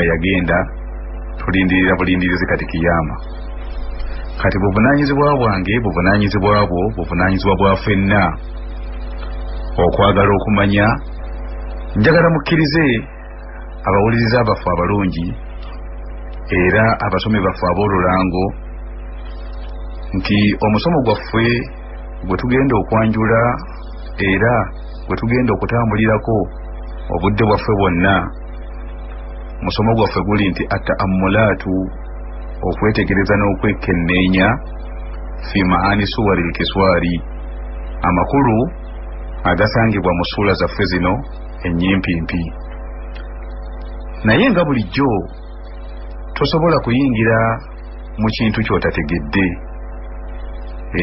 yagenda tulindirira bulindirizi kati kiyama. Kati buvunanyizibwa bwange buvunanyizibwa bwo buvunanyizibwa bwa ffenna okwagala okumanya. Njagala mukkirize abawuliriza abaffe abalungi era abasomi baffe ab'olulango nti omusomo gwaffe gwe tugenda okwanjula era gwe tugenda okutambulirako obudde bwaffe bwonna, musomo gwaffe guli nti at-ta'ammulaatu, okwetegereza n'okwekenneenya fi maani suwaril kiswari, amakulu agasangibwa mu ssuula zaffe zino ennyempimpi. Naye nga bulijjo tosobola kuyingira mu kintu ky'otategedde,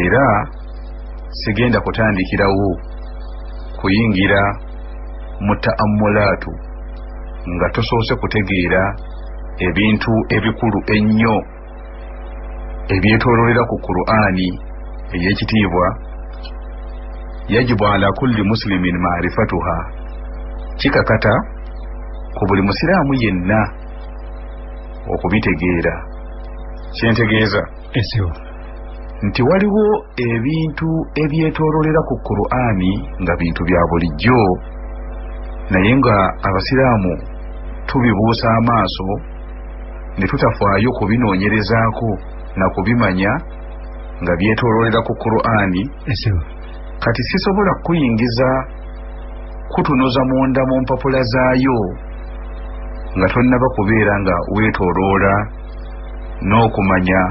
era sigenda kutandikirawo kuyingira mu ta'ammulaatu nga tosoose kutegeera ebintu ebikulu ennyo ebyetoololera ku Qur'ani ey'ekitiibwa. Yajibu ala kulli muslimin ma'rifatuha, kikakata ku buli musiraamu yenna okubitegeera. Kyentegeeza nti waliwo ebintu ebyetoololera ku Qur'ani nga bintu bya bulijjo, naye nga abasiraamu tubibuusa amaaso ne tutafaayo kubinoonyerezaako na kubimanya nga byetoololera ku Qur'ani. Kati sisobola kuyingiza kutunuza munda mu mpapula zaayo nga tonnaba kubeera nga weetooloola n'okumanya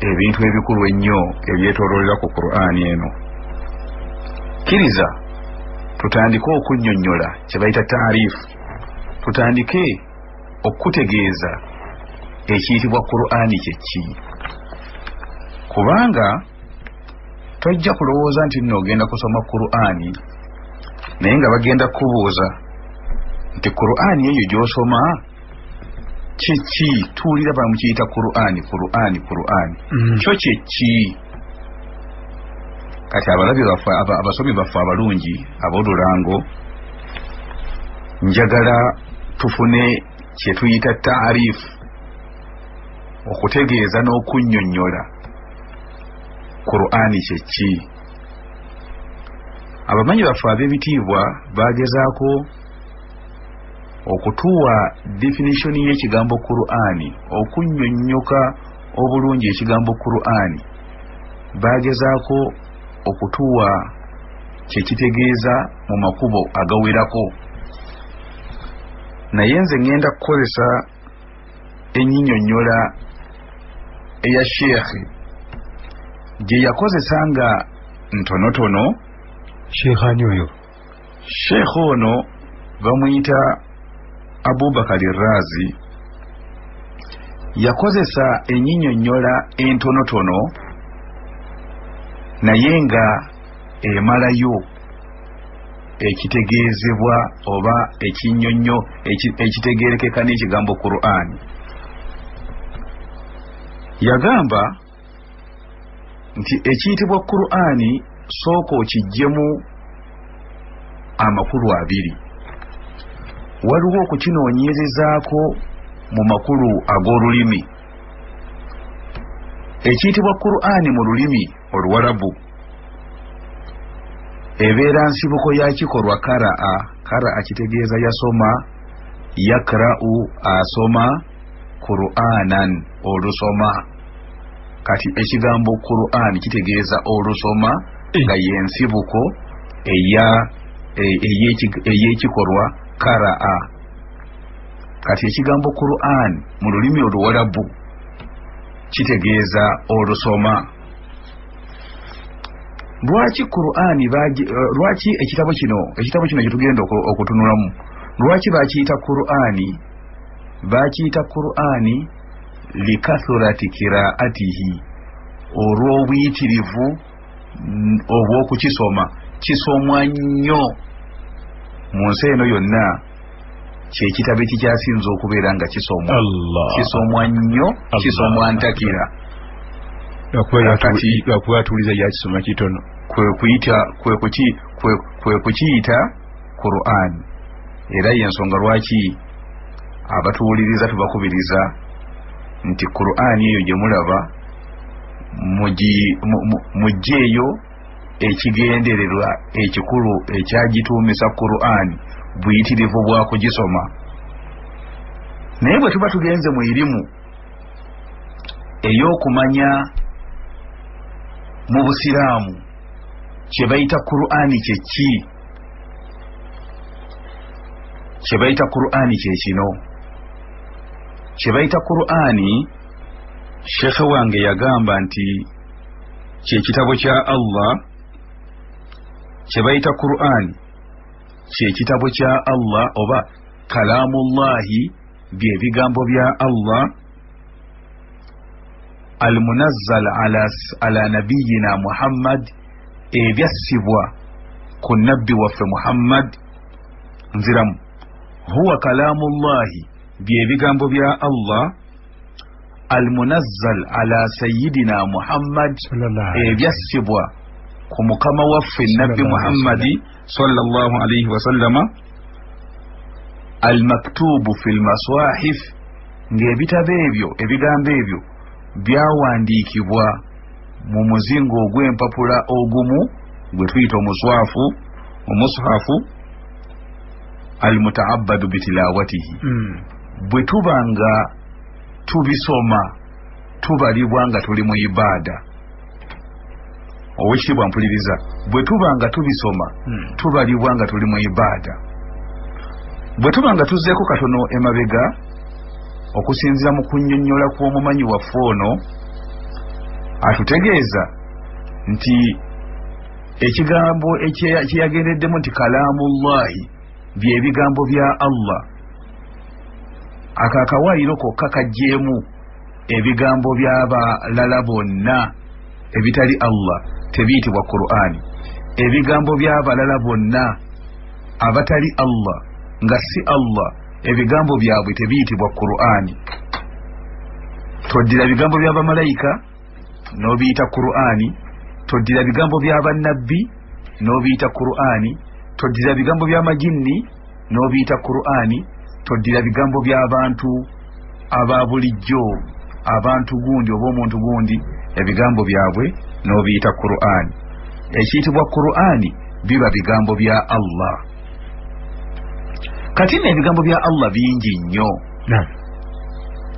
ebintu ebikulu ennyo ebyetoololera ku Qur'ani eno. Kkiriza tutandike okunnyonnyola kye bayita taarifu, tutandike okutegeeza ekiyitibwa Qur'ani kye ki, kubanga tojja kulowooza nti nno ogenda kusoma Qur'ani naye nga bagenda kubuuza nti Qur'ani eyo gy'osoma kiki, tuwulira bamukiyita Qur'ani kyo kyeki. Kati abalabi baffe abasomi baffe abalungi ab'olulango njagala tufune kye tuyita taarifu, okutegeeza n'okunnyonnyola Qur'ani kyeki. Abamanyi baffe ab'ebitiibwa bagezaako okutuwa definition y'ekigambo Qur'ani, okunnyonnyoka obulungi ekigambo Qur'ani, bagezaako okutuwa kyekitegeeza mu makubo agawerako. Naye nze ngenda kukozesa ennyinyonnyola eya Sheekh gye yakozesa nga ntonotono. Sheekh oyo Sheekh ono bamuyita Abubakari Razi, yakozesa ennyinyonnyola entonotono naye nga emalayo ekitegeezebwa oba ekinnyonnyo ekitegeerekeka n'ekigambo Qur'ani. Yagamba nti ekiyitibwa Qur'ani sooka okiggyemu amakulu abiri. Waliwo okukinoonyerezaako mu makulu ag'olulimi. Ekiyitibwa Qur'ani mu lulimi Oluwarabu ebeera nsibuko ya kikolwa kara'a kitegeeza yasoma, yakra'u asoma, Qur'anan olusoma. Kati ekigambo Qur'ani kitegeeza olusoma nga yensibuko ey'ekikolwa kara'a. Kati ekigambo Qur'ani mu lulimi Oluwarabu kitegeeza olusoma. Lwaki Qur'ani lwaki ekitabo kino gyetugenda okutunulamu, lwaki bakiyita Qur'ani? Bakiyita Qur'ani likathurati kiraatihi, olw'obuyitirivu obw'okukisoma. Kisomwa nnyo mu nsi eno yonna, kyekitabo ekikyasinza okubeera nga kisomwa nnyo, kisomwa ntakira. Lwakubaatuliza yakisoma kitono kwe kukiyita Qur'an. Era y'ensonga lwaki abatuwuliriza tubakubiriza nti Qur'ani eyo gye mulaba mujjeeyo ekigendererwa ekikulu ekyagituumisa Qur'ani buyitirivu bwa kugisoma. Naye bwe tuba tugenze mu irimu ey'okumanya mu Busiraamu kye bayita Qur'ani kye ki, kye bayita Qur'ani kye kino. Kye bayita Qur'ani Sheikh wange yagamba nti kye kitabo kya Allah. Kye bayita Qur'ani kye kitabo kya Allah oba kalamullahi, bye bigambo bya Allah almunazzal ala nabiyina Muhammad, ebyassibwa ku nabbi waffe Muhammad nziramu. Huwa kalamullahi, bye bigambo bya Allah almunazzal ala sayyidina Muhammad, ebyassibwa ku mukama waffe nabbi Muhammadi sallallahu alayhi wa sallama. Almaktubu fil maswahif, ng'ebitabo ebyo ebigambo ebyo byawandiikibwa mu muzingo ogw'empapula ogumu gwe tuyita omuswafu, omushafu. Almutaabbadu bitilawatihi, bwe tubanga tubisoma tubalibwa nga tuli mu ibaada. Owekitiibwa mpuliriza, bwe tubanga tubisoma tubalibwa nga tuli mu ibaada. Bwe tubanga tuzzeeko katono emabega okusinziira mu kunnyonnyola kw'omumanyi waffe ono, atutegeeza nti ekigambo ekyeyagendeddemu nti kalamullahi, bye bigambo bya Allah. Akakawaayiro kokka kajjeemu ebigambo by'abalala bonna ebitali Allah tebiyitibwa Qur'ani. Ebigambo by'abalala bonna abatali Allah nga si Allah, ebigambo byabwe tebiyitibwa Qur'ani. Toddira bigambo by'abamalayika n'obiyita Qur'ani, toddira bigambo by'abannabbi n'obiyita Qur'ani, toddira bigambo by'amajinni n'obiyita Qur'ani, toddira bigambo by'abantu aba bulijjo, abantu gundi oba omuntu gundi, ebigambo byabwe n'obiyita Qur'ani. Ekiyitibwa Qur'ani biba bigambo bya Allah. Kati n'ebigambo bya Allah bingi nnyo,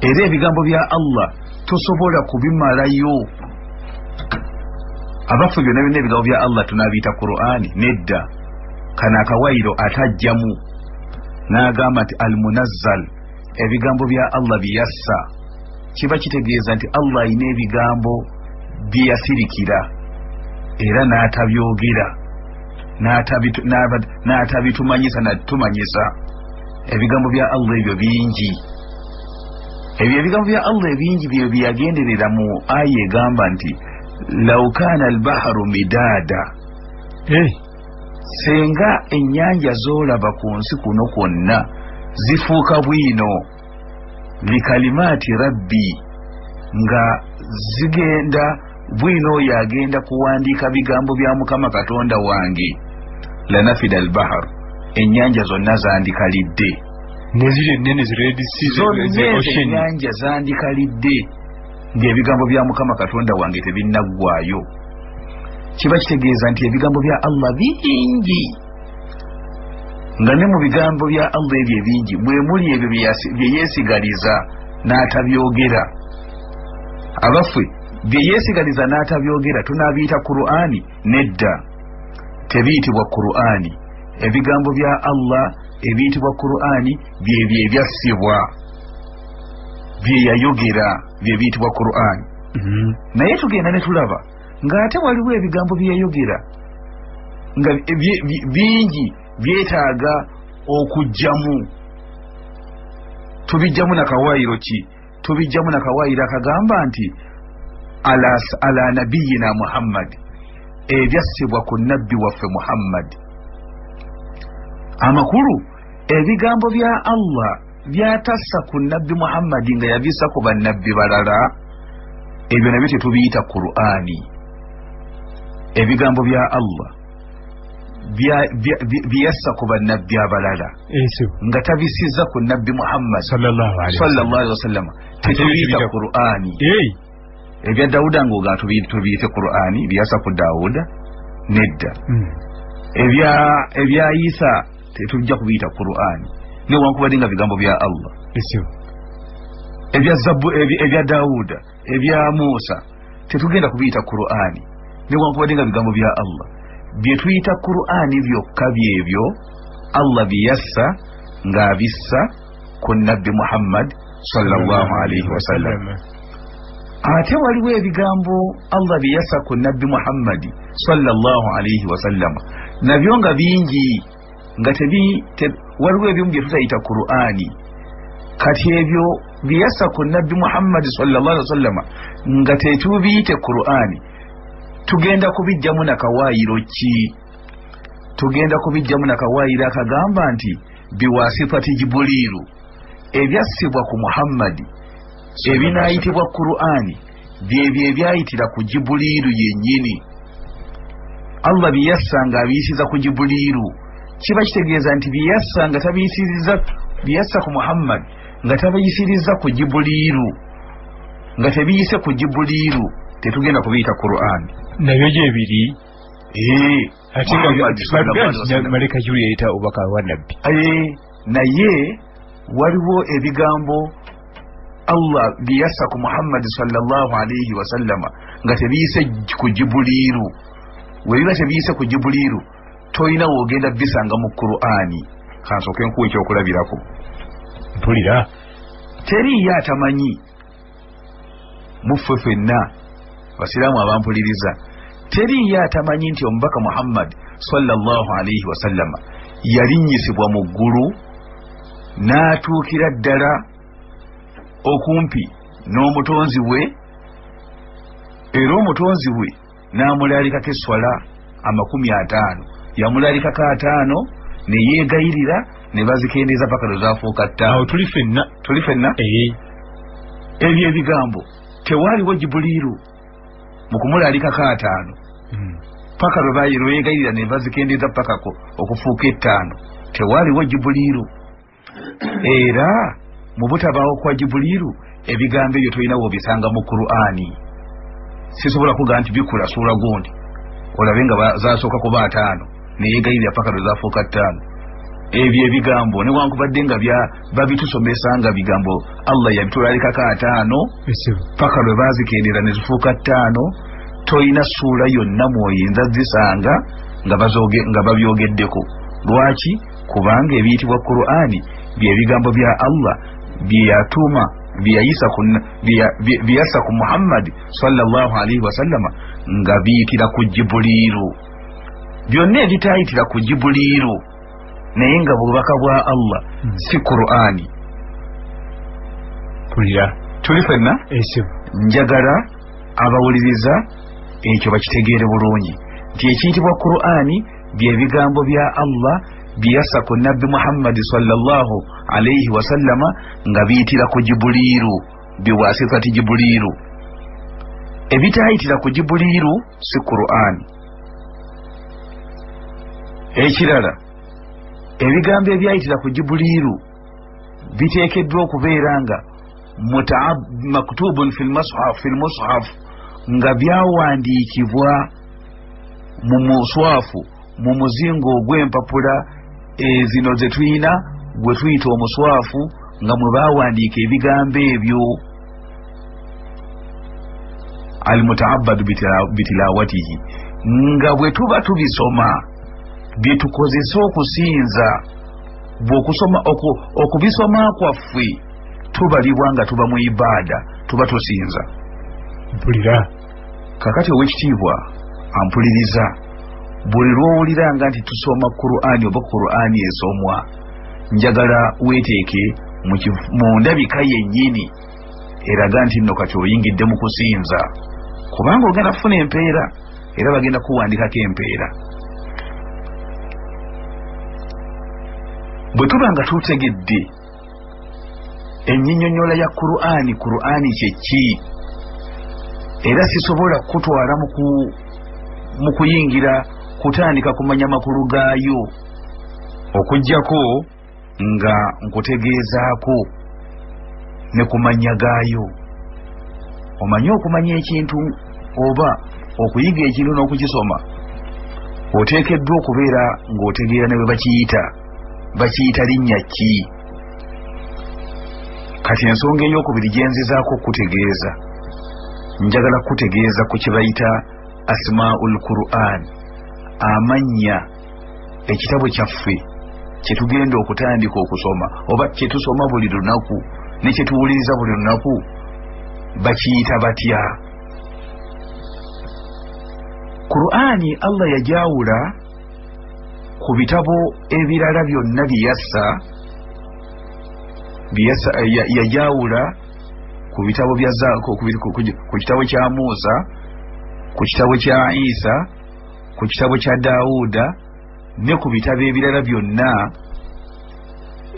era ebigambo bya Allah tosobola kubimalayo. Abaffe byonna byonna ebigambo bya Allah tunaabiyita Qur'ani? Nedda. Kano akawaayiro atajjamu n'agamba nti almunazzal, ebigambo bya Allah biyassa, kiba kitegeeza nti Allah alina ebigambo bye yasirikira era n'atabyogera n'atabitumanyisa natumanyisa. Ebigambo bya Allah ebyo bingi. Ebyo ebigambo bya Allah ebingi bye byagenderera mu aya egamba nti law kana albaharu midada, senga ennyanja z'olaba ku nsi kuno kwonna zifuuka bwino, likalimaati rabbi, nga zigenda bwino oyo agenda kuwandiika bigambo bya Mukama Katonda wange, lanafida albaharu, ennyanja zonna zandikalidde. Nezire nene ziredi si ennyanja zandikalidde ng'ebigambo bya Mukama Katonda wange tebinnaggwaayo. Kiba kitegeeza nti ebigambo bya Allah bingi, nga ne mu bigambo bya Allah ebyo ebingi mwe muli ebyo bye yeesigaliza n'atabyogera. Abaffe bye yeesigaliza n'atabyogera tunaabiyita Qur'ani? Nedda, tebiyitibwa Qur'ani. Ebigambo bya Allah ebiyitibwa Qur'ani byebyo ebyassibwa, bye yayogera, bye biyitibwa Qur'ani. Naye tugenda ne tulaba ng'ate waliwo ebigambo bye yayogera nga bingi byetaaga okujjamu. Tubijjamu na kawaayiro ki? Tubijjamu na kawaayiro akagamba nti ala nabiyina Muhammad, ebyassibwa ku nabbi waffe Muhammad. Amakulu ebigambo bya Allah byatassa ku nabbi Muhammad nga yabissa ku bannabbi balala, ebyo nabyo tetubiyita Qur'ani. Ebigambo bya Allah byassa ku bannabbi abalala nga tabisiza ku nabbi Muhammad sallallahu alaihi wasallam tetubiyita Qur'ani ebya Dawuda ngoga tubiyite Qur'ani byassa ku Dawuda nedda ebya Isa tetujja kubiyita Qur'ani newankubadde nga bigambo bya Allah ebya Dawuda ebya Musa tetugenda kubiyita Qur'ani newankubadde nga bigambo bya Allah byetuyita Qur'ani byokka byebyo Allah byassa ng'abissa ku nabbi Muhammad sallallahu alaihi wasallam. Ate waliwo ebigambo Allah byassa ku nabbi Muhammad sallallahu alaihi wasallam nabyo nga bingi nga waliwo ebimu bye tutayita Qur'ani kati ebyo byassa ku nabbi Muhammad sallallahu alaihi wasallam nga tetubiyite Qur'ani tugenda kubijjamu na kawaayiro ki? Tugenda kubijjamu na kawaayiro akagamba nti biwasifati Jibuliru ebyassibwa ku Muhammad ebinaayitibwa Qur'ani byebyo ebyayitira ku Jibuliru yennyini. Allah byassa nga abiyisiza ku Jibuliru kiba kitegeeza nti byassa nga tabiyisiriza byassa ku Muhammad nga tabiyisiriza ku Jibuliru nga tebiyise ku Jibuliru tetugenda kubiyita Qur'ani nabyo gyebiri maleka Jibril yayita obubaka wa nabbi naye waliwo ebigambo Allah byassa ku Muhammad sallallahu alaihi wasallam nga tebiyise ku Jibuliru. Webiba tebiyise ku Jibuliru toyina wogenda bisanga mu Qur'ani. Kansooke nkuwa ekyokulabirako mpulira teriyo atamanyi muffe ffenna basiraamu abampuliriza teriyo atamanyi nti omubaka Muhammad sallallahu alaihi wasallam yalinnyisibwa mu ggulu n'atuukira ddala okumpi n'omutonzi we era omutonzi we n'amulaalikako esswala 50 yamulaalikako 5 ne yeegayirira ne bazikendeeza paka lwezaafuuka 5. awo tuli ffenna ebyo ebigambo tewaaliwo Jibuliru mu kumulaalikako 5 paka lweyeegayirira ne bazikendeeza paka okufuuka 5 tewaaliwo Jibuliru. Era mu butabaawo kwa Jibuliru ebigambo ebyo tolina wobisanga mu Qur'ani. Sisobola kugaa nti bikula suula gundi olabe nga zasooka kuba 5 ne yeegayirira paka lwezaafuuka 5. Ebyo ebigambo newankubadde nga babitusomesa nga bigambo Allah yabitulaalikako 5 paka lwe baazikendera ne zifuuka 5 toyina suula yonna mwoyinza zisanga nga babyogeddeko. Lwaki? Kubanga ebiyitibwa Qur'ani byebigambo bya Allah byeyatuma byeyassa ku Muhammad sallallahu alaihi wasallam nga biyitira ku Jibuliru. Byonna ebitayitira ku Jibuliru naye nga bubaka bwa Allah si Qur'ani. Tuli ffenna njagala abawuliriza ekyo bakitegeere bulungi nti ekiyitibwa Qur'ani byebigambo bya Allah byassa ku nabbi Muhammad sallallahu alaihi wasallam nga biyitira ku Jibuliru biwasifati Jibuliru. Ebitayitira ku Jibuliru si Qur'ani. Ekirala ebigambo ebyayitira ku Jibuliru biteekeddwa okubeera nga maktubun fil mushaf nga byawandiikibwa mu muswafu mu muzingo ogw'empapula ezino ze tuyina gwe tuyita omuswafu nga mwe bawandiika ebigambo ebyo al mutaabbadu bitilawatihi nga bwe tuba tubisoma byetukozesa okusinza bw'okusoma okubisoma kwaffe tubalibwa nga tuba mu ibaada tuba tusinza. Mpulira kakati ow'ekitiibwa ampuliriza buli lw'owulira nga nti tusoma Qur'ani oba Qur'ani esomwa njagala weeteeke mu ndabika yennyini eraga nti nno kati oyingidde mu kusinza kubanga ogenda kufuna empeera era bagenda kuwandikako empeera. Bwe tuba nga tutegedde ennyinyonnyola ya Qur'ani kye ki era sisobola kutwala mu kuyingira kutandika kumanya makulu gaayo okujjako nga nkutegeezaako ne kumanya gaayo. Omanye okumanya ekintu oba okuyiga ekintu n'okukisoma oteekeddwa okubeera ng'otegeera ne bwe bakiyita linnya ki. Kati ensonga ey'okubiri gye nzizaako okukutegeeza, njagala kukutegeeza ku kye bayita asmaul Qur'an, amannya ekitabo kyaffe kye tugenda okutandika okusoma oba kye tusoma buli lunaku ne kye tuwuliriza buli lunaku bakiyita batya. Qur'ani Allah yajawula ku bitabo ebirala byonna yajawula ku bitabo bya ku kitabo kya Musa, ku kitabo kya Isa, ku kitabo kya Dawuda ne ku bitabo ebirala byonna.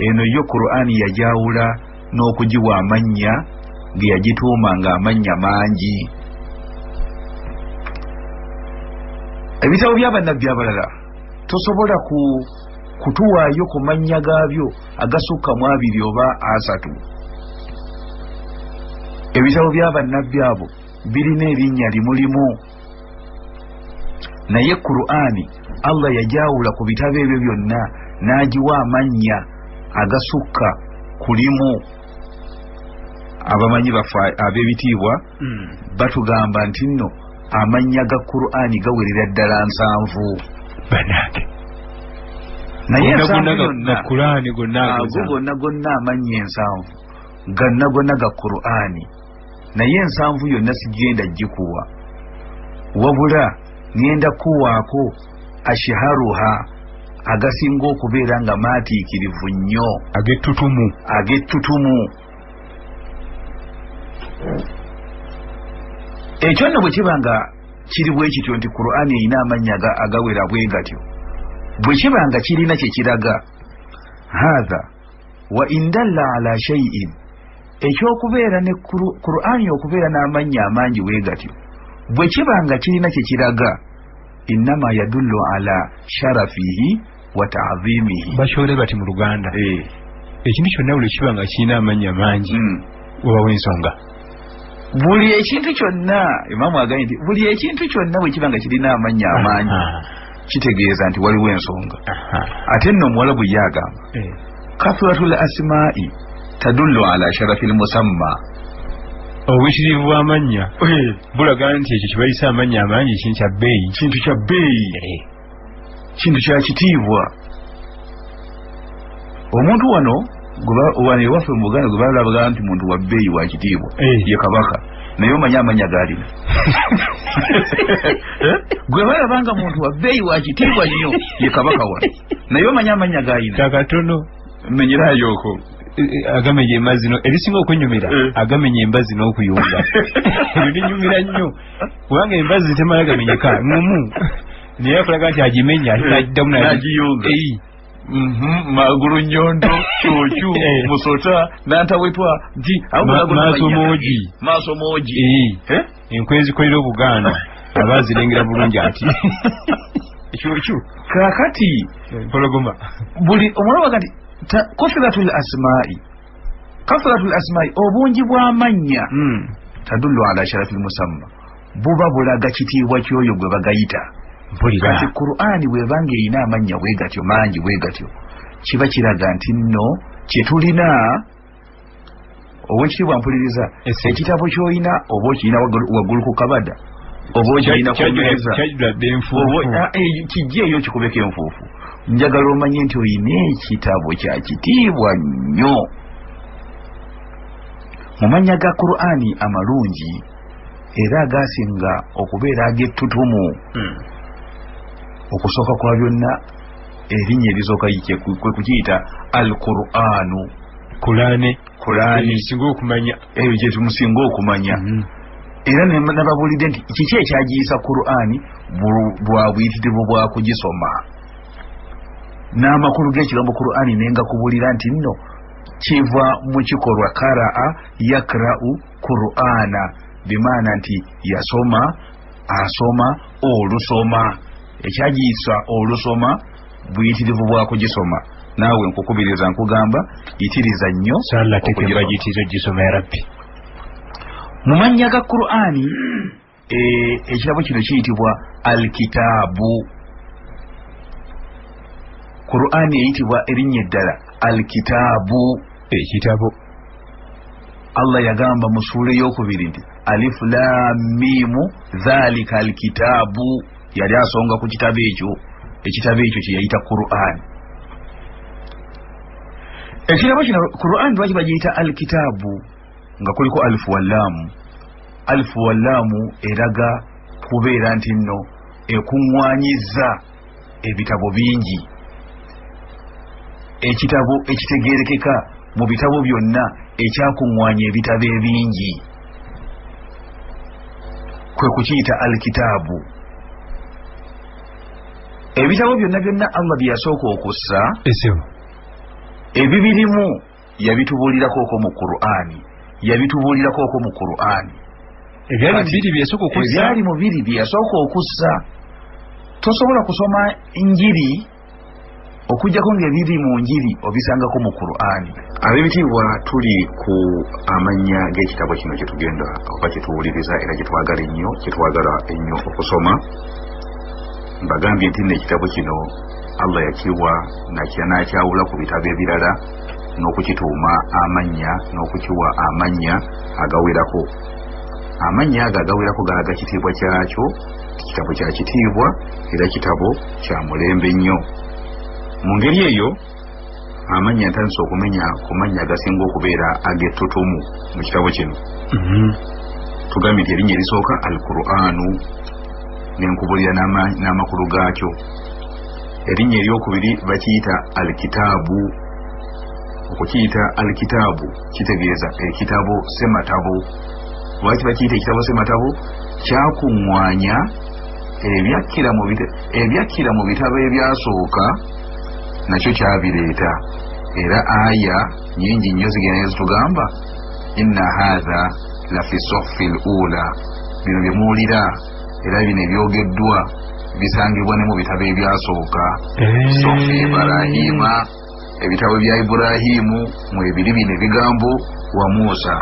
Eno yo Qur'ani yajawula n'okugiwa amannya ge yagituuma nga amannya mangi. Ebitabo by'abannabbi abalala tosobola kutuwaayo ku mannya gaabyo agasukka mu 2 oba 3. Ebitabo by'abannabbi abo birina erinnya limulimu, naye Qur'ani Allah yajawula ku bitabo ebyo byonna n'agiwa amannya agasukka ku limu. Abamanyi baffe ab'ebitiibwa batugamba nti nno amannya ga Qur'ani gawerera ddala 7 banange, naye Qur'ani gonna amannya 7 gonna ga Qur'ani, naye 7 yonna sigenda gikuwa, wabula ngenda kuwaako ashiharuha agasinga okubeera nga maatiikirivu nnyo, ag'ettutumu. Ekyo nno bwe kiba nga kiri bwe kityo nti Qur'ani erina amannya agawera bwe gatyo, bwe kiba nga kirina kye kiraga hatha wa indalla ala shay'in, ekyokubeera ne Qur'ani okubeera n'amannya amangi bwe gatyo bwe kiba nga kirina kye kiraga innama yadullu ala sharafihi wa ta'zimihi. Bakyole bati mu Luganda ekintu kyonna buli kiba nga kirina amannya mangi obawo ensonga. Buli ekintu kyonna Imamu agambye nti buli ekintu kyonna bwe kiba nga kirina amannya amangi kitegeeza nti waliwo ensonga. Ate nno Omuwarabu ye agamba kathratul asma'i tadullu ala sharafil musamma. Obwitirivu bw'amannya bulaga nti ekyo kibayisa amannya amangi kintu kya bbeeyi, kintu kya kitiibwa. Omuntu wano ewaffe mu Buganda gwe balaba nti muntu wa bbeeyi wa kitiibwa ye Kabaka, naye omanya amannya gaalina. Gwe balaba nga muntu wa bbeeyi wa kitiibwa nnyo ye Kabaka wano, naye omanya amannya gaalina. Kakatono menyerayoko agamenye embazi no erisinga okwenyumira agamenye embazi n'okuyunga binyumira nnyo kubanga embazi temala gamenyeka mumu naye akulaga nti agimenya n'agiddamu n'agiyunga. Magulu nyondo chochu musota nantawetwa nti maaso moji enkwezi kolera Buganda abazirengera bulungi ati chochu kakati pologoma buli omulaba kati kathratul asma'i obungi bw'amannya tadullu ala sharafil musamma buba bulaga kitiibwa kyoyo gwe bagayita. Kati Qur'ani bwebanga erina amannya bwe gatyo mangi bwe gatyo kiba kiraga nti nno kye tulina owekitiibwa mpuliriza ekitabo ky'olina oba okirina waggulu ku kabada oba okirina kunyumiriza kijja eyo kikubeko enfuufu. Njagala omanye nti olina ekitabo kya kitiibwa nnyo. Mu mannya ga Qur'ani amalungi era agasinga okubeera ag'ettutumu okusooka kwa byonna erinnya erisooka kwe kukiyita al-Qur'anu. Qur'ani singa okumanya eyo gye tumusinga okumanya. Era nababulidde nti kiki ekyagiyisa Qur'ani bwa buyitirivu bwa kugisoma n'amakulu g'ekigambo Qur'ani nenga kubulira nti nno kiva mu kikolwa qara'a yakra'u Qur'ana bimaana nti yasoma asoma olusoma ekyagiyisa olusoma buyitirivu bwakugisoma. Naawe nkukubiriza nkugamba yitiriza nnyo gisoma ya Rabbi. Mu mannya ga Qur'ani ekitabo kino kiyitibwa Al-Kitaabu. Qur'ani eyitibwa erinnya eddala Al-Kitaabu. Ekitabo Allah yagamba mu sura ey'okubiri nti Alif Lam Mim dhalika al-kitaabu. Yali asonga ku kitabo ekyo. Ekitabo ekyo kyeyayita Qur'ani. Ekitabo kino Qur'ani lwaki bagiyita Al-Kitaabu nga kuliko alifu wallaamu. Alifu wallaamu eraga kubeera nti nno ekuŋŋwanyiza ebitabo bingi. Ekitabo ekitegeerekeka mu bitabo byonna ekyakuŋŋwanya ebitabo ebingi kwe kukiyita Al-Kitaabu. Ebitabo byonna byonna Allah bye yasooka okussa ebibirimu yabitubuulirako okwo mu Qur'ani. Yabitubuulirako okwo mu Qur'ani. Ebyali mu biri bye yasooka okussa. Tosobola kusoma Njiri okujjako ng'ebiri mu Njiri obisangako mu Qur'ani. Ab'ebitiibwa tuli ku amannya g'ekitabo kino kye tugenda oba kye tuwuliriza era kye twagala ennyo okusoma. Mbagambye nti n'ekitabo kino Allah yakiwa n'akyawula ku bitabo ebirala n'okukituuma amannya n'okukiwa amannya agawerako. Amannya ago agawerako galaga kitiibwa kyakyo. Kitabo kya kitiibwa era kitabo kya mulembe nnyo. Mu ngeri eyo amannya ntandise okumenya ku mannya agasinga okubeera ag'ettutumu mu kitabo kino. Tugambye nti erinnya erisooka Al-Qur'anu n'enkubulira n'amakulu gaakyo. Erinnya eryokubiri bakiyita Al-Kitaabu. Okukiyita Al-Kitaabu kitegeeza ekitabo sematabo. Lwaki bakiyita ekitabo sematabo? Kyakuŋŋwanya ebyakkira mu bitabo ebyasooka nakyo kyabireeta. Era aya nyingi nnyo zigenda zitugamba inna haadha lafi sohfi al-ula. Bino bye muwulira era bino ebyogeddwa bisangibwa ne mu bitabo ebyasooka. Sohfi Ibrahima, ebitabo bya Ibrahimu mwebiri bino ebigambo wa Musa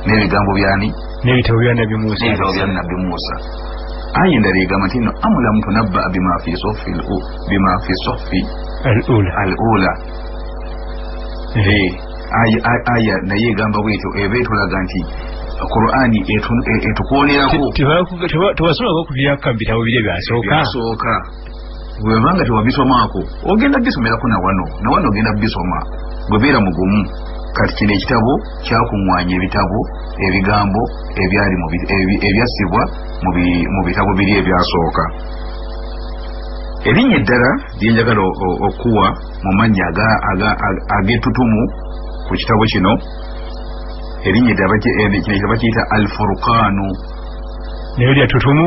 n'ebigambo byani n'ebitabo bya Nabbi Musa. Aya endala egamba nti no amulamu tunabba bima fi sohfi al-ula. Aya naye egamba bwetyo eba etulaga nti Qur'ani etukwolerako. Tewasobola kubyaka mu bitabo biri ebyasooka. Bwebanga tewabisomaako ogenda bisomerako nawano ogenda bisoma bwebeera mugumu. Kati kino ekitabo kyakuŋŋwanya ebitabo ebigambo ebyassibwa mu bitabo biri ebyasooka. Erinnya eddala lyenjagala okuwa mu mannya ag'ettutumu ku kitabo kino, erinnya eddala kino bakiyita Al-Furqaanu. Nayo lya ttutumu.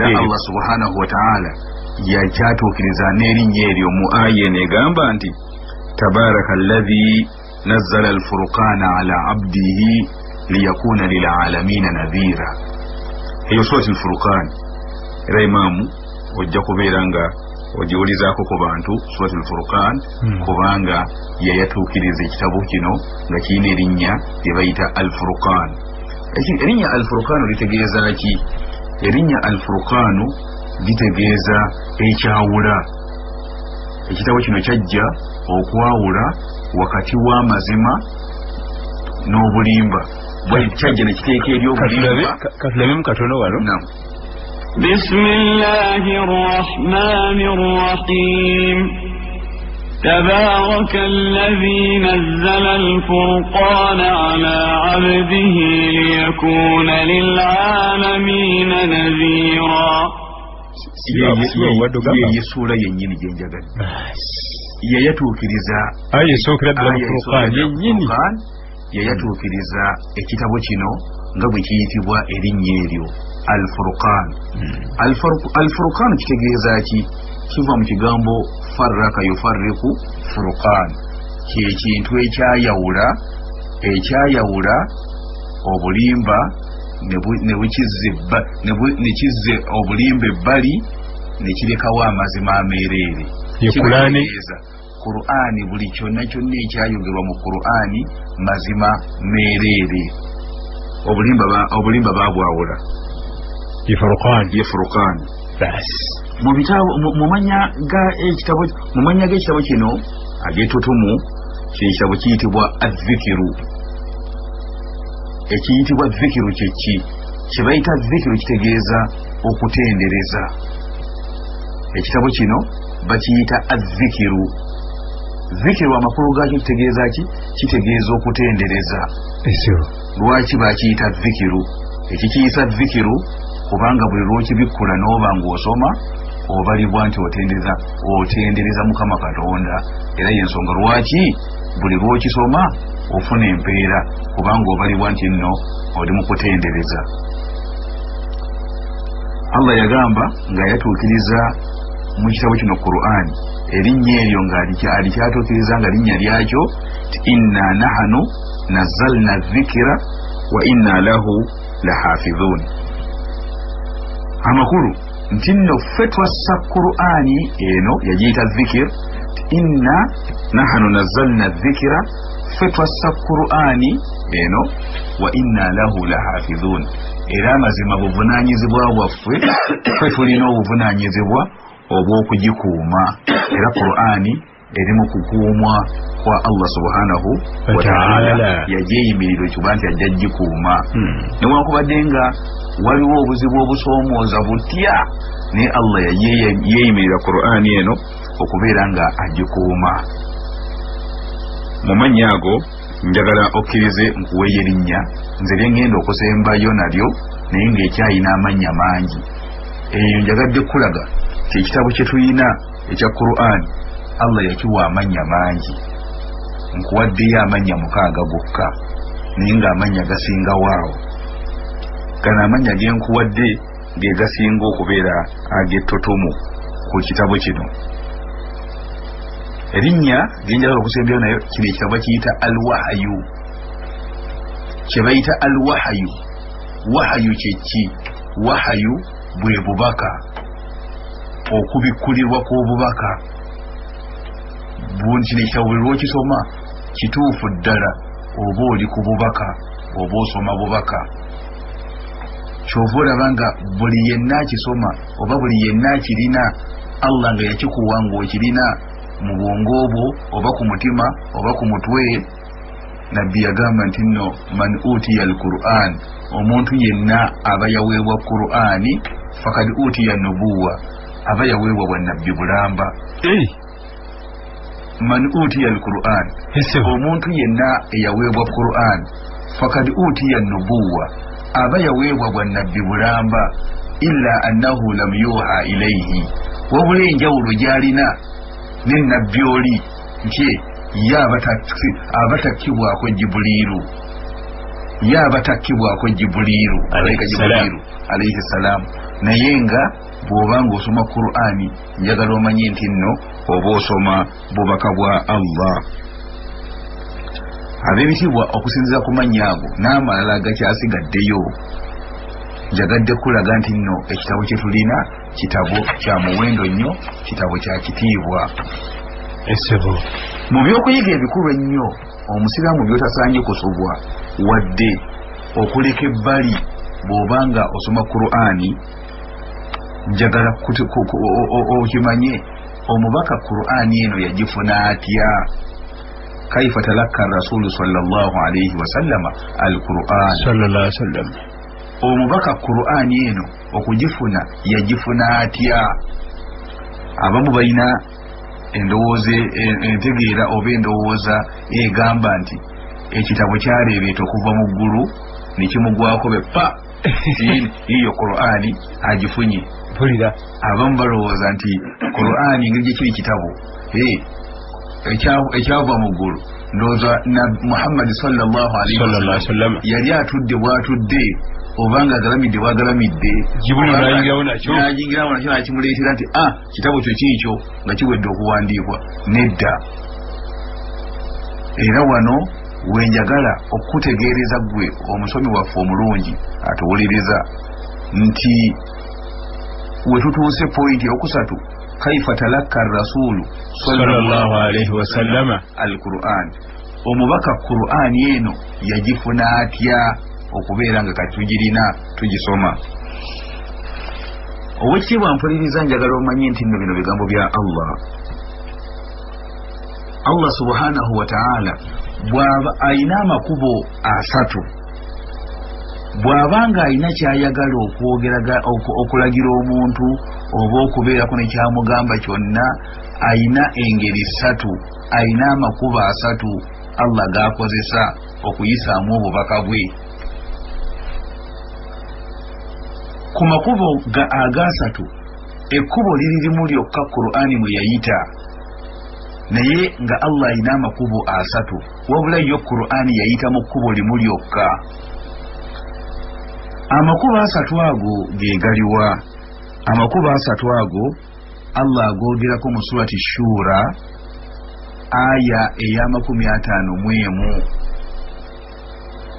Era Allah subhanahu wa ta'ala yakyatuukiriza n'erinnya eryo mu aya negamba nti tabaraka alladhi nazzala al-furqana ala abdihi liyakuna lil'alamina nadhira. Eyo surati al-Furqan. Era imaamu ojja kubeera nga ogiwulizaako ku bantu surati al-Furqan kubanga yayatuukiriza ekitabo kino nga kirina erinnya lye bayita Al-Furqan. Erinnya Al-Furqan litegeeza ki? Erinnya Al-Furqan litegeeza ekyawula. Ekitabo kino kyajja okwawula wakati w'amazima n'obulimba. Kyajja ne kiteeka eri obulimba. Katulabemu katono wano. Bismillahir Rahmanir Rahim. تبارك الذي نزل الفرقان على عبده ليكون للعالمين نذيرا. Yesula yennyini gyenjagala. Yayatuukiriza yayatuukiriza ekitabo kino nga bwe kiyitibwa erinnya eryo Al-Furqan. Al-Furqan kitegeeza ki? Kiva mu kigambo farraka yufarriku furqan. Kyekintu ekyayawula obulimba nekizze obulimba ebbali nekirekawo amazima ameereere. Qur'ani buli kyonna ekyayogerwa mu Qur'ani mazima meereere. Obulimba babwawula ye Furqan. bas mu manya g'ekitabo kino ag'ettutumu ky'ekitabo kiyitibwa azzikiru. Ekiyitibwa zikiru kyeki kye bayita zikiru kitegeeza okutendereza. Ekitabo kino bakiyita azzikiru. Zikiru amakulu gaakyo kitegeeza ki? Kitegeeza okutendereza. Lwaki bakiyita zikiru? Ekikiyisa zikiru kubanga buli lw'okibikkula n'oba ng'osoma obalibwa nti otendereza Mukama Katonda, era y'ensonga lwaki buli lw'okisoma ofuna empeera kubanga obalibwa nti nno oli mu kutendereza. Allah yagamba nga yatuukiriza mu kitabo kino Qur'ani erinnya eryo ng'alikyatuukiriza nga linnya lyakyo ti inna nahanu nazzalna dhikra wa inna lahu lahafidhun. Amakulu nti nno ffe twassa Qur'ani eno yagiyita dhikr, inna nahanu nazzalna dhikra, ffe twassa Qur'ani eno wa inna lahu lahafidhun. Era amazima buvunaanyizibwa bwaffe, ffe tulina obuvunaanyizibwa obw'okugikuuma. Era Qur'ani eri mu kukuumwa kwa Allah subhanahu wa ta'ala, yagyeyimirirwa ekiba nti ajja gikuuma. Newankubadde nga waliwo obuzibu obusoomooza butya, naye Allah yeeyimirira Qur'ani eno okubeera nga agikuuma. Mu mannya ago njagala okkirize nkuweeyo erinnya, nze lyengenda okusembayo nalyo naye ng'ekyayina amannya mangi. Eyo njagadde kulaga ti ekitabo kye tulina ekya Qur'ani Allah yakiwa amannya mangi. Nkuwaddeyo amannya 6 gokka naye ng'amannya gasinga waawo. Gano amannya genkuwadde ge gasinga okubeera ag'ettotomu ku kitabo kino. Erinnya genjagala okusembayo nayo kino ekitabo kiyita al-wahyu. Kye bayita al-wahyu. Wahyu kyeki? Wahyu bwe bubaka, okubikkulirwa kw'obubaka. Kino ekitabo buli lw'okisoma kituufu ddala oba oli ku bubaka oba osoma bubaka. Kyova olaba nga buli yenna akisoma oba buli yenna akirina Allah nga yakikuwa ng'okirina mu bwongo bwo oba ku mutima oba ku mutwe. Nabbi yagamba nti nno man utiya al-Qur'an, omuntu yenna aba yaweebwa Qur'ani fakad utiya nubuwa, aba yaweebwa bwannabbi bulamba. Man utiya al-Qur'an, omuntu yenna eyaweebwa Qur'an fakad utiya nubuwa, aba yaweebwa bwannabbi bulamba. Illa annahu lam yuha ilayhi, wabula enjawulo gy'alina n'ennabbi oli nti abatakkibwako Jibuliiru, abatakkibwako Jibuliiru alayhi salaam. Naye nga bw'oba ng'osoma Qur'ani njagala omanye nti nno oba osoma bubaka bwa Allah. Ab'ebitibwa okusinziza ku mannya ago n'amalala agakyasigaddeyo, njagadde kulaga nti nno ekitabo kye tulina kitabo kya muwendo nnyo, kitabo kya kitiibwa. Mu by'okuyiga ebikulu ennyo omusiraamu by'otasaanye kusubwa wadde okuleka ebbali bw'obanga osoma Qur'ani. Njagala okimanye omubaka Qur'ani eno yagifuna atya? Kaifa talakka rasulu sallallahu alayhi wa sallama al-Qur'an. Omubaka Qur'ani eno okugifuna yagifuna atya? Abamu balina endowooza entegeera oba endowooza egamba nti ekitabo kyaleebeeta okuva mu ggulu ne kimugwako bepa iyo Qur'ani agifunye. Abamu balowooza nti Qur'ani engeri gye kiri kitabo ekyava mu ggulu, ndowooza na Muhammad sallallahu alayhi wa sallam yali atudde bw'atudde obanga agalamidde bw'agalamidde, n'ayingirawo nakyo n'akimuleetera nti kitabo kyo kiikyo nga kiwedde okuwandiikwa. Nedda. Era wano wenjagala okutegeereza gwe omusomi waffe omulungi atuwuliriza nti wetutuuse pointi yokusatu kaifa talakka rasulu sallallahu alaihi wasallama al-Qur'an, omubaka Qur'an eno yagifuna atya okubeera nga katugirina tugisoma. Owekitiibwa mpuliriza, njagala omanye nti nno bino bigambo bya Allah subhanahu wa ta'ala bw'aba ayina amakubo asatu, bw'abanga ayina kyayagala okulagira omuntu oba okubeerako ne kyamugamba kyonna, ayina engeri ssatu, ayina amakubo asatu Allah g'akozesa okuyisaamu obubaka bwe. Ku makubo agasatu ekkubo liri limu lyokka Qur'ani mwe yayita, naye nga Allah ayina amakubo asatu, wabula yo Qur'ani yayita mu kkubo limu lyokka. Amakubo asatu ago ge galiwa? Amakubo asatu ago Allah agogerako mu surati Shura aya eya 51.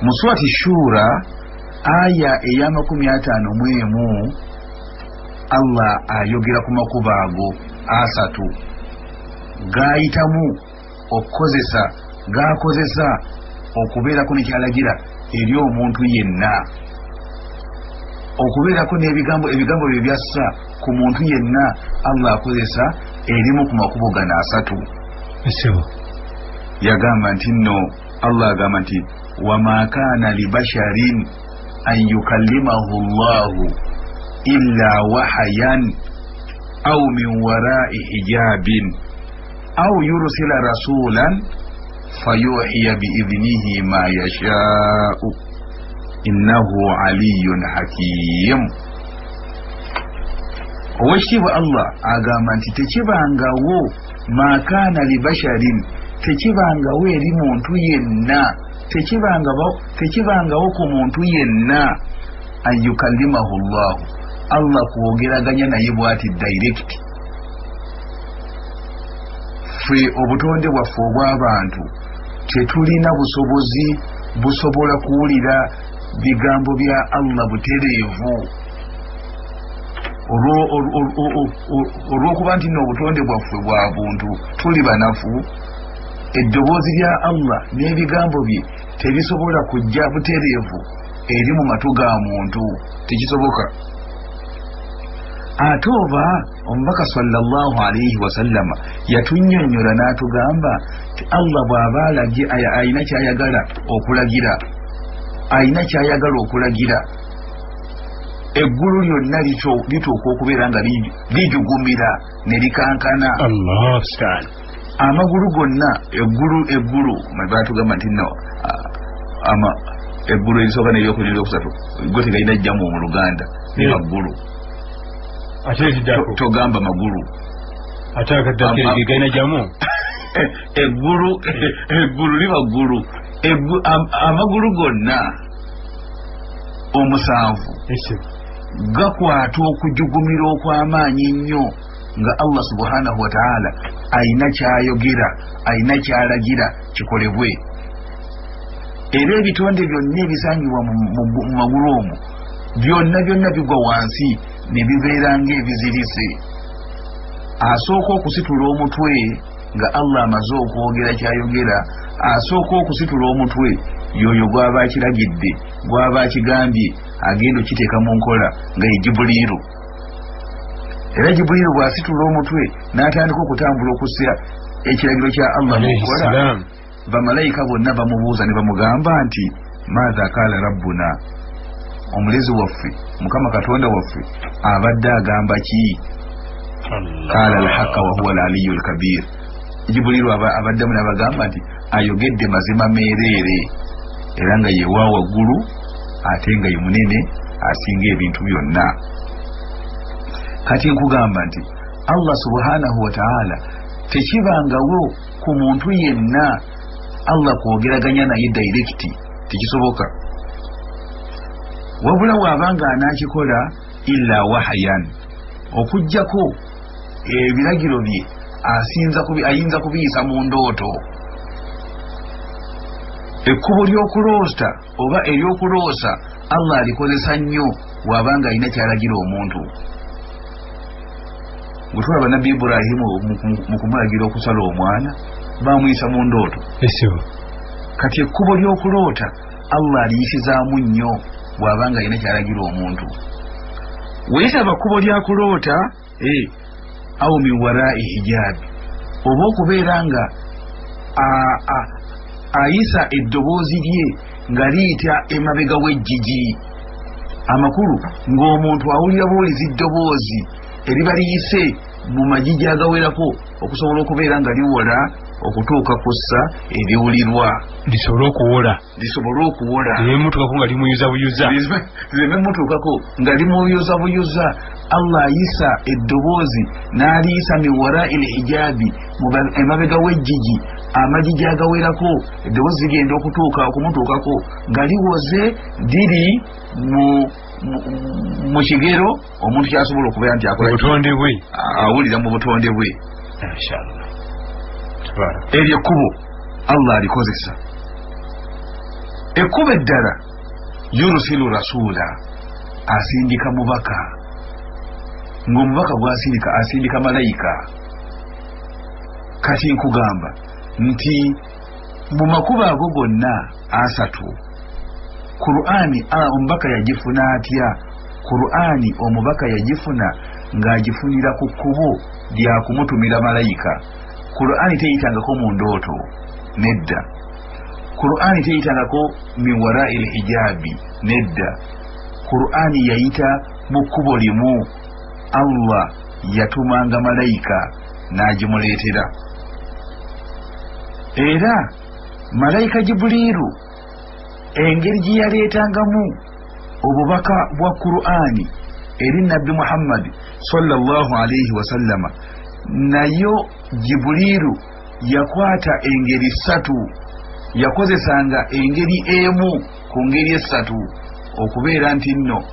Mu surati Shura aya eya 51 Allah ayogera ku makubo ago asatu gayitamu gakozesa okubeerako nekyalagira eri omuntu yenna, okubeerako n'ebigambo bye byassa ku muntu yenna Allah akozesa erimu ku makubo gano asatu. Yagamba nti nno, Allah agamba nti wama kana li basharin an yukallimahu Allahu illa wahayan aw min wara'i hijabin aw yursila rasulan fayuhiya biidhnihi ma yasha'u innahu aliyyun hakim. Owekitiibwa Allah agamba nti tekibangawo makana li basharin, tekibangawo eri muntu yenna, tekibangawo ku muntu yenna an yukallimahu Allah kwogeraganya naye bwati direct. Ffe obutonde bwaffe obw'abantu tetulina busobozi busobola kuwulira bigambo bya Allah butereevu olw'okuba nti n'obutonde bwaffe bwa buntu tuli banafu. Eddoboozi lya Allah n'ebigambo bye tebisobola kujja butereevu eri mu matu ga muntu, tekisoboka. Ate oba omubaka sallallahu alaihi wasallama yatunnyonnyola n'atugamba ti Allah bw'aba alagye ayina kyayagala okulagira, eggulu lyonna lituuka okubeera nga lijugumira ne likankana. Amagulu gonna eggulu batugamba nti no eggulu erisooka n'eryokubiri n'eryokusatu go tegalina jjamu mu Luganda ne maggulu, togamba magulu eggulu liba ggulu. Amagulu gonna omusanvu gakwata okujugumira okw'amaanyi ennyo nga Allah subhanahu wa ta'ala ayina kyayogera, ayina kyalagira kikolebwe. Era ebitonde byonna ebisangibwa mu magulu omwo byonna bigwa wansi ne bibeera ng'ebizirise. Asooka okusitula omutwe nga Allah amaze okwogera kyayogera, asooka okusitula omutwe yoyo gw'aba akiragidde, gw'aba akigambye agenda okiteeka mu nkola nga ye Jibuliiru. Era Jibuliiru bw'asitula omutwe n'atandika okutambula okussa ekiragiro kya Allah mu nkola, bamalayika bonna bamubuuza ne bamugamba nti maadha kaala rabbuna, omulezi waffe Mukama Katonda waffe abadde agamba ki? Kaala alhaqa wa huwa al-aliyyu al-kabir. Jibuliiru abaddemu n'abagamba nti ayogedde mazima meereere era nga ye wa waggulu ate nga ye munene asinga ebintu byonna. Kati nkugamba nti Allah subhanahu wa ta'ala tekibangawo ku muntu yenna Allah kwogeraganya naye direct, tekisoboka. Wabula wabanga anakikola illa wahayan, okujjako ebiragiro bye ayinza kubiyisa mu ndooto. ekkubo ly'okuloota oba ery'okuloosa Allah alikozesa nnyo wabanga alina kyalagira omuntu. Bwe tulaba nabbi Ibrahimu mu kumulagira okusala omwana bamuyisa mu ndooto. Kati ekkubo ly'okuloota Allah aliyisizaamu nnyo bw'abanga alina kyalagira omuntu. Weetaba kkubo lya kuloota awo min warai hijaabi, oba okubeera nga ayisa eddoboozi lye nga liyita emabega w'ejjigi. Amakulu ng'omuntu awulira buwulizi ddoboozi eriba liyise mu magigi agawerako okusobola okubeera nga liwola okutuuka ku ssa eriwulirwa lisobole okuwola limutuukako nga limuyuza buyuza. Allah ayisa eddoboozi n'aliyisa min warail hijaabi, emabega w'ejjigi amagigi agawerako, eddoboozi ligenda okumutuukako nga liwoze liri mu kigero omuntu kyasobola okubeera nti awulira mu butonde bwe. Eryo ekkubo Allah alikozesa. Ekkubo eddala yurusilu rasuula, asindika mubaka, ng'omubaka gw'asindika asindika malayika. Kati nkugamba nti mu makubo ago gonna asatu Qur'ani omubaka yagifuna atya? Qur'ani omubaka yagifuna ng'agifunira ku kkubo lya kumutumira malayika. Qur'ani teyitangako mu ndooto, nedda. Qur'ani teyitangako min wara'il hijaabi, nedda. Qur'ani yayita mu kkubo limu. Allah yatumanga malayika n'agimuleetera. Era malayika Jibuliiru engeri gye yaleetangamu obubaka bwa Qur'ani eri nabbi Muhammad sallallahu alayhi wa sallama, nayo Jibuliiru yakwata engeri ssatu, yakozesanga engeri emu ku ngeri essatu okubeera nti nno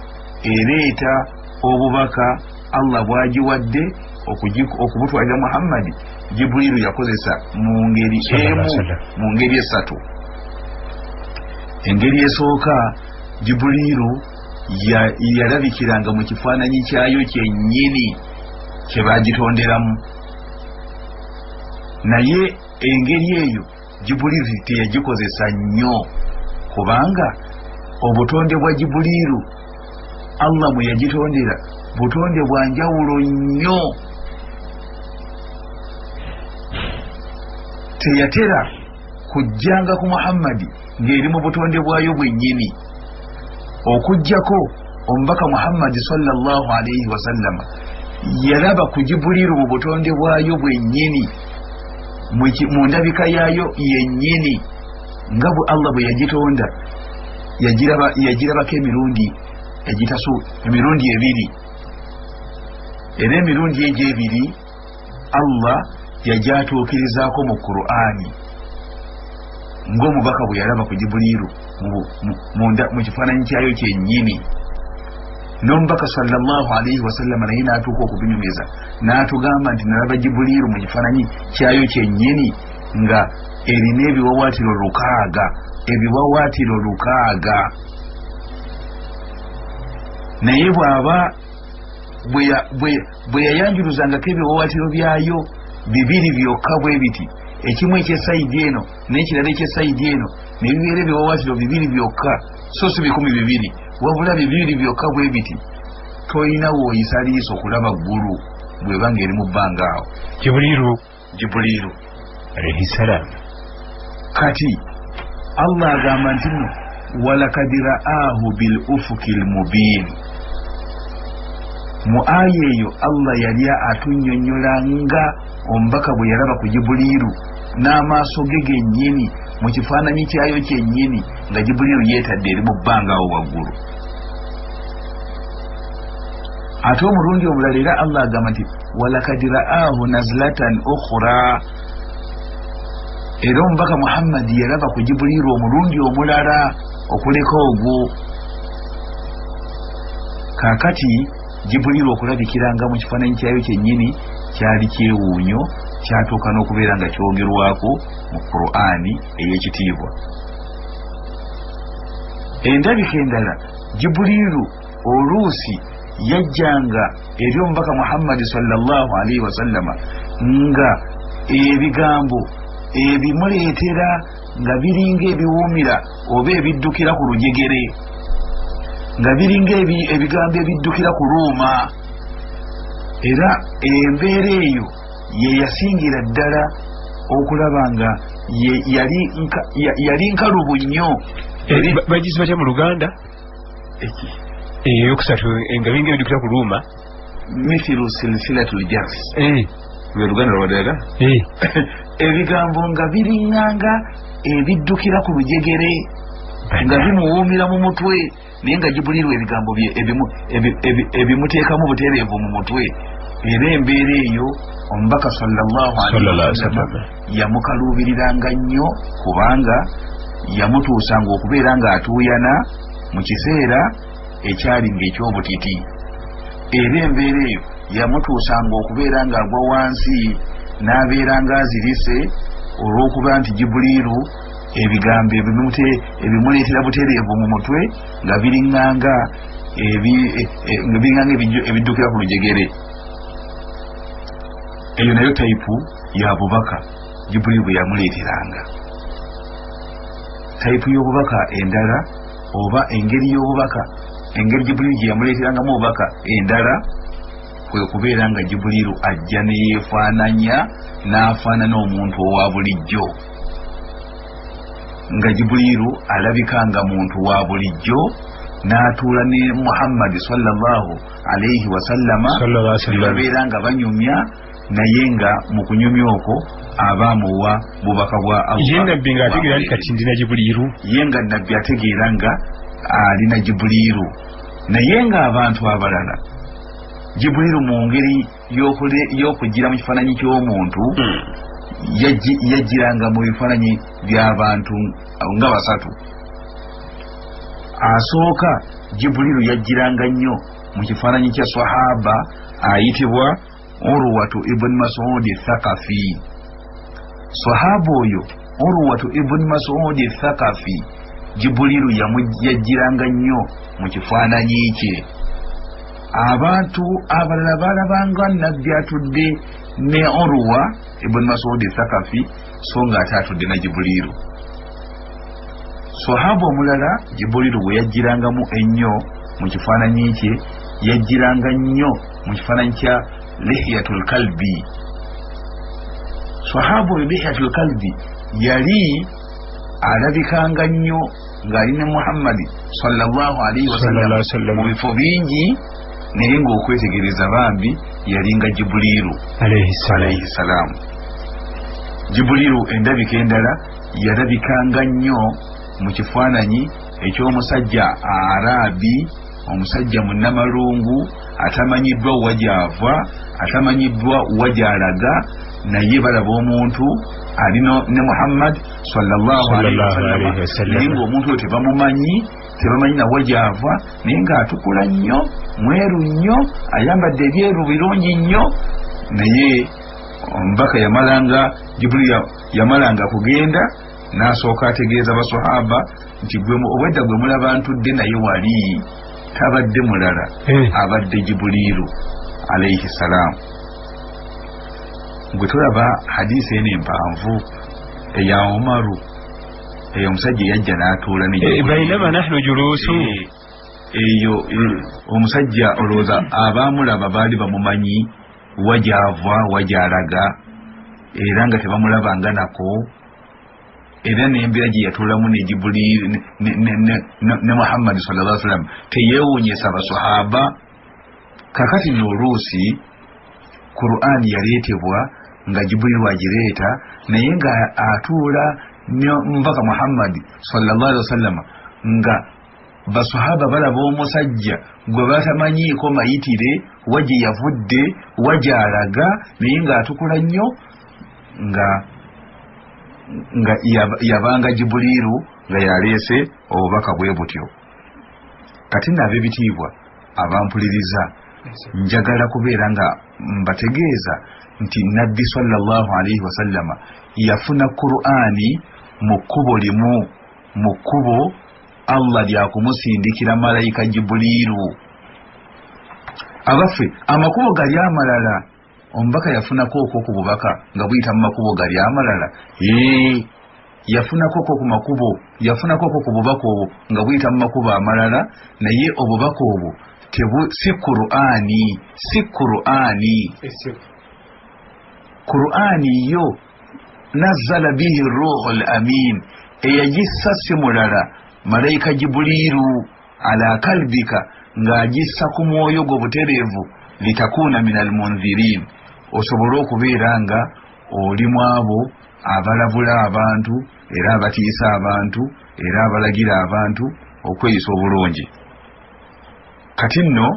ereeta obubaka Allah bwagiwadde okubutwalira Muhammad. Jibuliiru yakozesa mu ngeri emu mu ngeri essatu. Engeri esooka Jibuliiru yalabikiranga mu kifaananyi kyayo kyennyini kye baagitonderamu, naye engeri eyo Jibuliiru teyagikozesa nnyo kubanga obutonde bwa Jibuliiru Allah mwe yagitondera butonde bwa njawulo nnyo. Teyatera kujjanga ku Muhammadi ng'eri mu butonde bwayo bwennyini, okujjako omubaka Muhammadi sallallahu alayhi wa sallama yalaba ku Jibuliiru mu butonde bwayo bwennyini, mu ndabika yaayo yennyini, nga bwe Allah bwe yagitonda yagirabako emirundi ebiri. Era emirundi egyo ebiri Allah yagyatuukirizaako mu Qur'ani ng'omubaka bwe yalaba ku Jibuliiru mu kifaananyi kyayo kyennyini. N'omubaka sallallahu alayhi wa sallama naye n'atuuka okutunyumiza n'atugamba nti nalaba Jibuliiru mu kifaananyi kyayo kyennyini nga erina ebiwawaatiro 6. Naye bwe yayanjuluzangako ebiwawaatiro byayo 2 byokka bwe biti, ekimu ekyesayidi eno n'ekirala ekyesayidi eno, ne bibeera ebiwawaatiro 2 byokka, so si 200, wabula 2 byokka bwe biti. Toyina wooyisa liiso okulaba ggulu bw'eba ng'eri mu bbanga awo. Jibuliiru alayhi salaam. Kati Allah agamba nti nno walakad ra'aahu bil ufukil mubiin. Mu aya eyo Allah yali atunnyonnyola nga omubaka bwe yalaba ku Jibuliiru n'amaaso ge gennyini mu kifaananyi kyayo kyennyini nga Jibuliiru yeetadde eri mu bbanga awo waggulu. Ate omulundi omulala era Allah agamba nti walakad ra'aahu nazlatan ukhra. Era omubaka Muhammad yalaba ku Jibuliiru omulundi omulala okuleka ogwo. Kaakati Jibuliiru okulabikiranga mu kifaananyi kyayo kyennyini kyali kyewuunyo, kyatuuka n'okubeera nga kyogerwako mu Qur'ani ey'ekitiibwa. endabika endala Jibuliru oluusi yajjanga eri omubaka Muhammad sallallahu alaihi wasallama nga ebigambo ebimuleetera nga biringa ebiwuumira oba ebiddukira ku lujegere, nga biringa ebigambo ebiddukira ku luuma. Era embeera eyo ye yasingira ddala okulaba nga yali nkalubu nnyo. Bagize batya mu Luganda eyokusatu nga biringa ebiddukira ku luuma, mithilu silsilatul jars lwe Luganda lwadaga ebigambo nga biringanga ebiddukira ku lujegere nga bimuwuumira mu mutwe, naye nga Jibuliru ebigambo bye ebimuteekamu butereevu mu mutwe. Era embeera eyo omubaka sallallahu alaihi wasallam yamukaluubiriranga nnyo, kubanga yamutuusanga okubeera nga atuuyana mu kiseera ekyali ng'ekyobutiti. Era embeera eyo yamutuusanga okubeera nga agwa wansi n'abeera nga azirise olw'okuba nti Jibuliru ebigambo ebimuleetera butereevu mu mutwe nga biringanga ebiddukira ku lujegere. Eyo nayo tayipu ya bubaka Jibuliru bwe yamuleeteranga. Tayipu y'obubaka endala oba engeri y'obubaka, engeri Jibuliru gye yamuleeterangamu obubaka endala kwe kubeera nga Jibuliru ajja ne yeefaananya n'afaanana omuntu owa bulijjo, nga Jibuliru alabika nga muntu wa bulijjo, n'atuula ne Muhammad sallallahu alaihi wasallama babeera nga banyumya, naye nga mu kunyumya okwo abaamuwa bubaka bwa Allah. Ye nabbi nga ategeera nti kati ndina Jibuliru, ye nga nabbi ategeera nga alina Jibuliru, naye nga abantu abalala Jibuliru mu ngeri y'okugira mu kifaananyi ky'omuntu yajjiranga mu bifaananyi by'abantu nga basatu. Asooka Jibuliru yajjiranga nnyo mu kifaananyi kya sahaba ayitibwa Urwatu ibn Mas'ud Thaqafi. Sahaba oyo Urwatu ibn Mas'ud Thaqafi Jibuliru yajjiranga nnyo mu kifaananyi kye. Abantu abalala balabanga nabbi atudde ne Urwa ibn Mas'ud Thaqafi, so nga ate atudde na Jibuliru. Sahaba omulala Jibuliru bwe yajjirangamu ennyo mu kifaananyi kye, yajjiranga nnyo mu kifaananyi kya Lihyatul Kalbi. Sahaba oyo Lihyatul Kalbi yali alabikanga nnyo ng'ali ne Muhammad sallallahu alaihi wasallam mu bifo bingi, naye ng'okwetegereza bambi yalinga Jibuliru alaihi salaam. Jibuliru endabika endala yalabikanga nnyo mu kifaananyi eky'omusajja Arabi, omusajja munnamalungu atamanyiddwa wajava, atamanyiddwa wajalaga, naye balaba omuntu alino ne Muhammad sallallahu alaihi wasallam, naye ng'omuntu oyo tebamumanyi na wajava, naye ng'atukula nnyo, mweru nnyo, ayambadde ebyeru birungi nnyo. Naye omubaka Jibuliru yamalanga kugenda, n'asooka ategeeza basahaba nti obwedda gwe mulaba ntudde naye wali tabadde mulala, abadde Jibuliru alaihi salaam. Gwe tulaba hadisi eno empanvu eya Umaru, eyo omusajja yajja n'atuula ne bainama nahnu julusu, eyo omusajja olowooza abaamulaba baali bamumanyi wajava wajalaga, era nga tebamulabanga nako. Era n'embeera gye yatuulamu ne Jibuliru ne Muhammad sallallahu alaihi wasallam teyeewuunyesa basahaba. Kakati n'oluusi Qur'an yaleetebwa nga Jibuliru agireeta, naye nga atuula ne mubaka Muhammad sallallahu alaihi wasallam nga basahaba balaba omusajja gwe batamanyiiko mayitire, waje yavudde wajalaga, naye nga atukula nnyo, nga yabanga Jibuliru nga yaleese obubaka bwe butyo. Kati nabo ebitiibwa abampuliriza, njagala kubeera nga mbategeeza nti nabbi sallallahu alaihi wasallama yafuna Qur'ani mu kkubo limu, mu kkubo Allah lyakumusindikira malayika Jibuliru. Abaffe amakubo gali amalala omubaka yafunako okwo ku bubaka nga buyita mu makubo gali amalala. Yafunako okwo ku makubo, yafunako okwo ku bubaka obwo nga buyita mu makubo amalala, naye obubaka obwo si Qur'ani, si Qur'ani. Qur'ani yo nazzala bihi ruhul amin, eyagissa si mulala malayika Jibuliru ala kalbika ng'agissa ku mwoyo gwo butereevu litakuna minal munzirin, osobole okubeera nga olimu abo abalabula abantu era abatiisa abantu era abalagira abantu okweyisa obulungi. Kati nno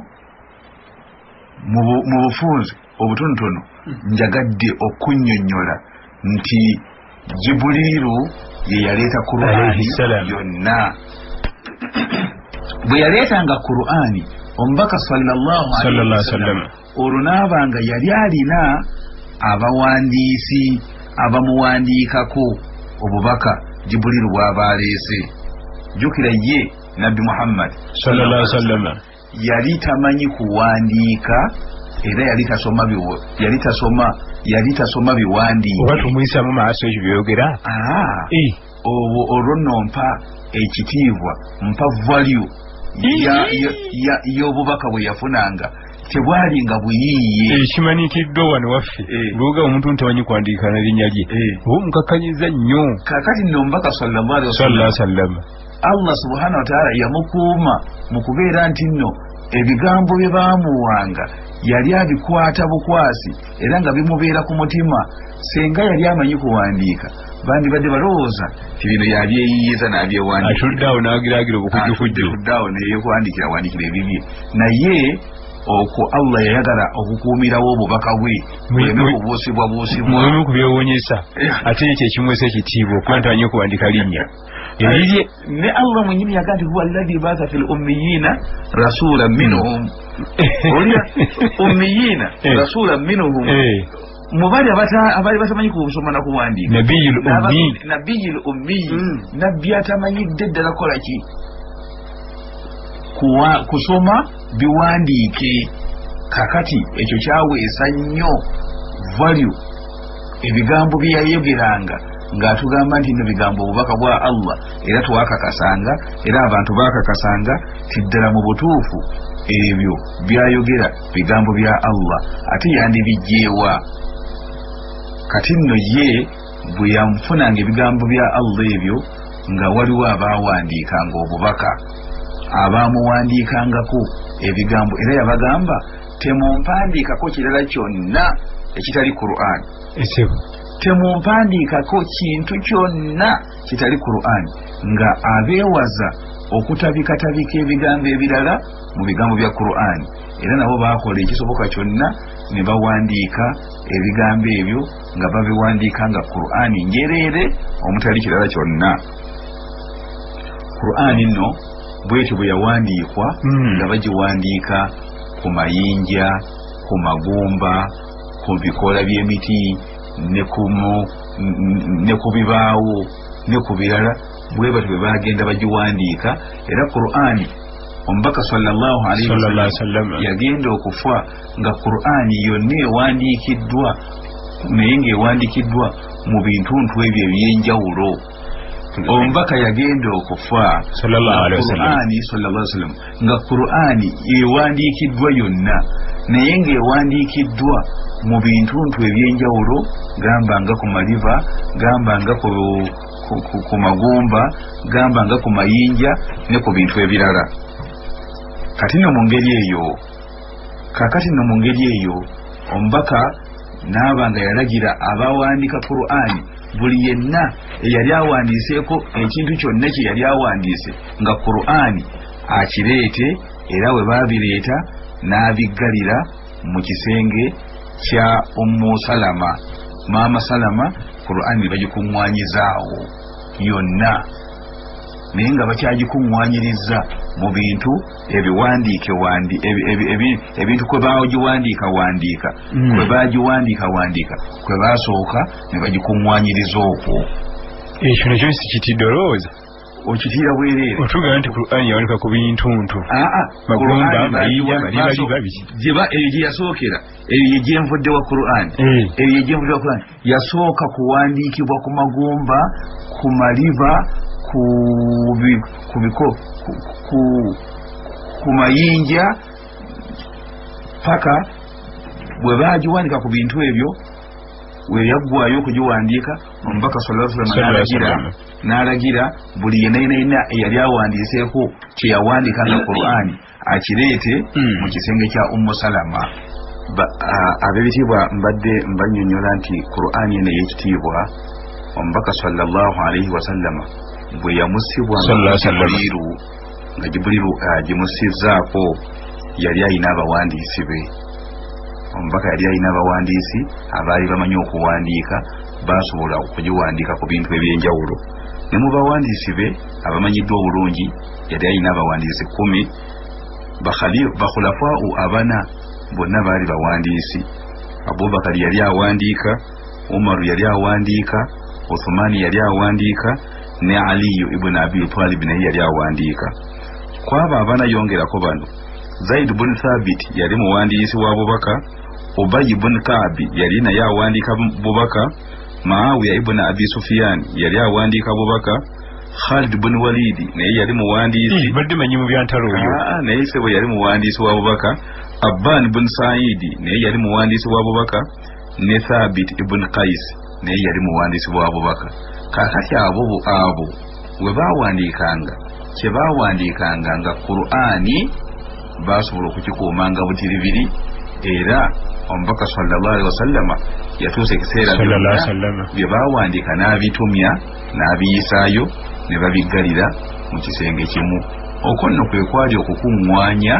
mu bufunze obutonotono njagadde okunnyonnyola nti Jibuliru ye yaleeta Qur'ani yonna. Bwe yaleetanga Qur'ani omubaka sallallahu alaihi wasallam olwo n'abanga yali alina abawandiisi abamuwandiikako obubaka Jibuliru bw'aba aleese. Jjukira ye Nabbi Muhammad sallallahu alaihi wasallam yali tamanyi kuwandiika era yali tasoma biwandiike. Oba tumwisamu maaso ekyo byogera. Olwo nompa ekitiibwa, mpa value y'obubaka bwe yafunanga tebwali nga buyiiye. Ekimanikiddwa wano waffe bwoga omuntu ntamanyi kuwandiika na linnya lye oba omukakkanyiza nnyo. Kaakati nno omubaka sallallahu alaihi wasallam Allah subhanahu wa ta'ala yamukuuma mu kubeera nti nno ebigambo bye baamuwanga yali abikwata bukwasi era nga bimubeera ku mutima. Senga yali amanyi kuwandiika bandibadde balowooza ti bino yabyeyiiza n'abyewandiika, atuddeawo n'agiraagira obukujjukujju, atuddeawo neyekuwandikira wandikira ebibye. Naye okwo Allah yayagala okukuumirawo obubaka bwe muleme kubuusibwabuusibwa, muleme kubyewuunyisa. Ate ekyo ekimwesa ekitiibwa okuba ntamanyi okuwandika linnya ebirye. Ne Allah mwenyini yagaa nti huwa alladhi baatha fil ummiyina rasulan minhum. Olya ummiyina rasulan minhum, mubali abali batamanyi kusoma na kuwandiika. Nabiyul ummi, nabbi atamanyidde ddala kola ki kusoma biwandiike. Kakati ekyo kyaweesa nnyo value ebigambo bye yayogeranga ng'atugamba nti no bigambo obubaka bwa Allah era twakakasanga era abantu bakakasanga tiddala mu butuufu ebyo byayogera bigambo bya Allah ate yandibijjeewa. Kati nno ye bwe yamufunanga ebigambo bya Allah ebyo nga waliwo abaawandiikanga obubaka abaamuwandiikangako ebigambo era yabagamba temumpandiikako kirala kyonna ekitali Qur'an, temumpandiikako kintu kyonna kitali Qur'an, nga abeewaza okutabikatabika ebigambo ebirala mu bigambo bya Qur'an. Era nabo baakola ekisoboka kyonna ne bawandiika ebigambo ebyo nga babiwandiika nga Qur'an njereere omutali kirala kyonna. Qur'an nno bwetyo bwe yawandiikwa nga bagiwandiika ku mayinja, ku magumba, ku bikoola by'emiti ne ku bibaawo ne ku birala, bwe batyo bwe bagenda bagiwandiika. Era Qur'ani omubaka sallallahu alaihi wasallam yagenda okufa nga Qur'ani yonna ewandiikiddwa, naye ng'ewandiikiddwa mu bintuntu ebyo ebyenjawulo. Omubaka yagenda okufa Qur'ani sallallahu alaihi wasallam nga Qur'ani ewandiikiddwa yonna, naye ng'ewandiikiddwa mu bintuntu ebyenjawulo, gamba nga ku maliva, gamba nga ku magumba, gamba nga ku mayinja ne ku bintu ebirala. Kakati nno mu ngeri eyo omubaka n'abanga yalagira abawandiika Qur'ani buli yenna eyali awandiiseeko ekintu kyonna kye yali awandiise nga Qur'ani akireete, era we baabireeta n'abiggalira mu kisenge kya Ummu Salama, Maama Salama. Qur'ani bagikuŋŋwanyizaawo yonna, naye nga bakyagikuŋŋwanyiriza mu bintu ebiwandiike ebintu kwe baagiwandiika kwe baasooka ne bagikuŋŋwanyiriza okwo. Ekyo nakyo sikitidde olowooza okitira bwerere otuga nti Qur'an yawanika ku bintuntu magumba mayiya bali babiki jiba eje yasookera eje mvudde wa Qur'an eje mvudde wa Qur'an yasooka kuwandiikibwa ku magumba ku maliba ku mayinja paka bwe bagiwandika ku bintu ebyo we yaggwayo okugiwandiika omubaka sallallahu alaihi wasallam n'alagira buli yenayina eyali awandiiseeko kyeyawandika nga Qur'ani akireete mu kisenge kya Ummu Salama. Ab'ebitiibwa mbadde mbanyonnyola nti Qur'ani eno ey'ekitiibwa omubaka sallallahu alaihi wasallam bwe yamusibwa nga Jibrilu agimusizzaako yali ayina abawandiisi be. Omubaka yali ayina abawandiisi abaali bamanyi okuwandiika basobola okugiwandiika ku bintu ebyenjawulo. Ne mu bawandiisi be abamanyiddwa obulungi yali ayina abawandiisi 10. Bakhulafaa'u abana bonna baali bawandiisi. Abubakar yali awandiika, Umaru yali awandiika, Uthmani yali awandiika, ne Aliyu ibn Abi Talib naye yali awandiika. Kwaba abana yongerako bano Zaid ibn Thabit yali muwandiisi wa Abubakar, Ubay ibn Ka'b yali naye awandiika Abubakar, Muawiya ibn Abi Sufyan yali awandiika Abubakar, Khalid ibn Walid naye yali muwandiisi badde manyi mu byantalo oyo naye sebo yali muwandiisi wa Abubakar, Abban ibn Sa'id naye yali muwandiisi wa Abubakar, ne Thabit ibn Qais naye yali muwandiisi wa Abubakar. Kakati abo we bawandiikanga kye bawandiikanga nga Qur'ani basobola okukikuumanga butiribiri, era omubaka sallallahu alaihi wasallama yatuuse ekiseera bye bawandiika n'abitumya n'abiyisaayo ne babiggalira mu kisenge kimu. Okwo nno kwe kwali okukuŋŋwanya